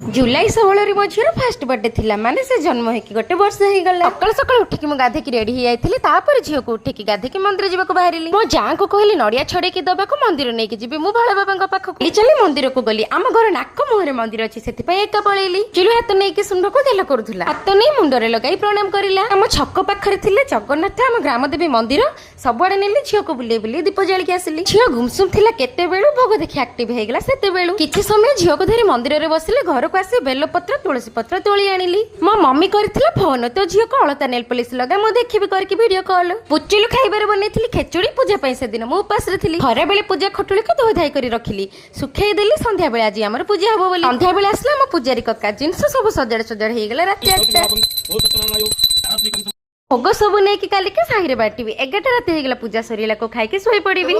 जुलाई 16 मो झीर fast birthday थिला माने से जन्म है कि गोटे वर्ष हो गला। सकाल सकाल उठिकी मु गाधे की रेडी हो जाइथिली तापर झील को उठिकी गाधे की मंदिर जीवा को बाहरिली। मो जां को कहली नड़िया छड़े की दबा को मंदिर नै कि जीबी मु भोले बाबा पाख को चली मंदिर को गली। आम घर नाक मुहरे मंदिर अछि सेति पय एका पळेली। जिलु हाथ नै कि सुंड को गेला करूथला हाथ नै मुंडरे लगाई प्रणाम करिला। हम छक्क पाखरे थिले जगन्नाथ आम ग्राम देवी मंदिर सबआडे नेली। झील को बुले बुले दीप जाली के आसिली। झील गुमसुम थिला केते बेलु भोग देखि एक्टिव हे गेला सेते बेलु। किछि समय झील को धरि मंदिर रे बसिले घर को आसी बेल पत्र तुलसी पत्र तोली आनिली। मो मम्मी करथिला फोन तो झील को अलता नेल पॉलिश लगा मो देखिबी करके वीडियो कॉल। पुचिलु खाइबार बनेथिली खेचुड़ी पूजा पई से दिन मो उपास रे थिली। खरा बेले पूजा खटुली को धोई धाई करी रखिली सुखै देली। संध्या बेले आज हमर पूजा हबो बोली संध्या बेले आसला मो पूजारी कक्का जिंस सब सजड़ सजड़ हे गेला। राति 8 भोग सब नहीं कि काली के साहिरे बाटिबी 11टा राति हे गेला। पूजा सरीला को खाइ के सोई पड़ीबी।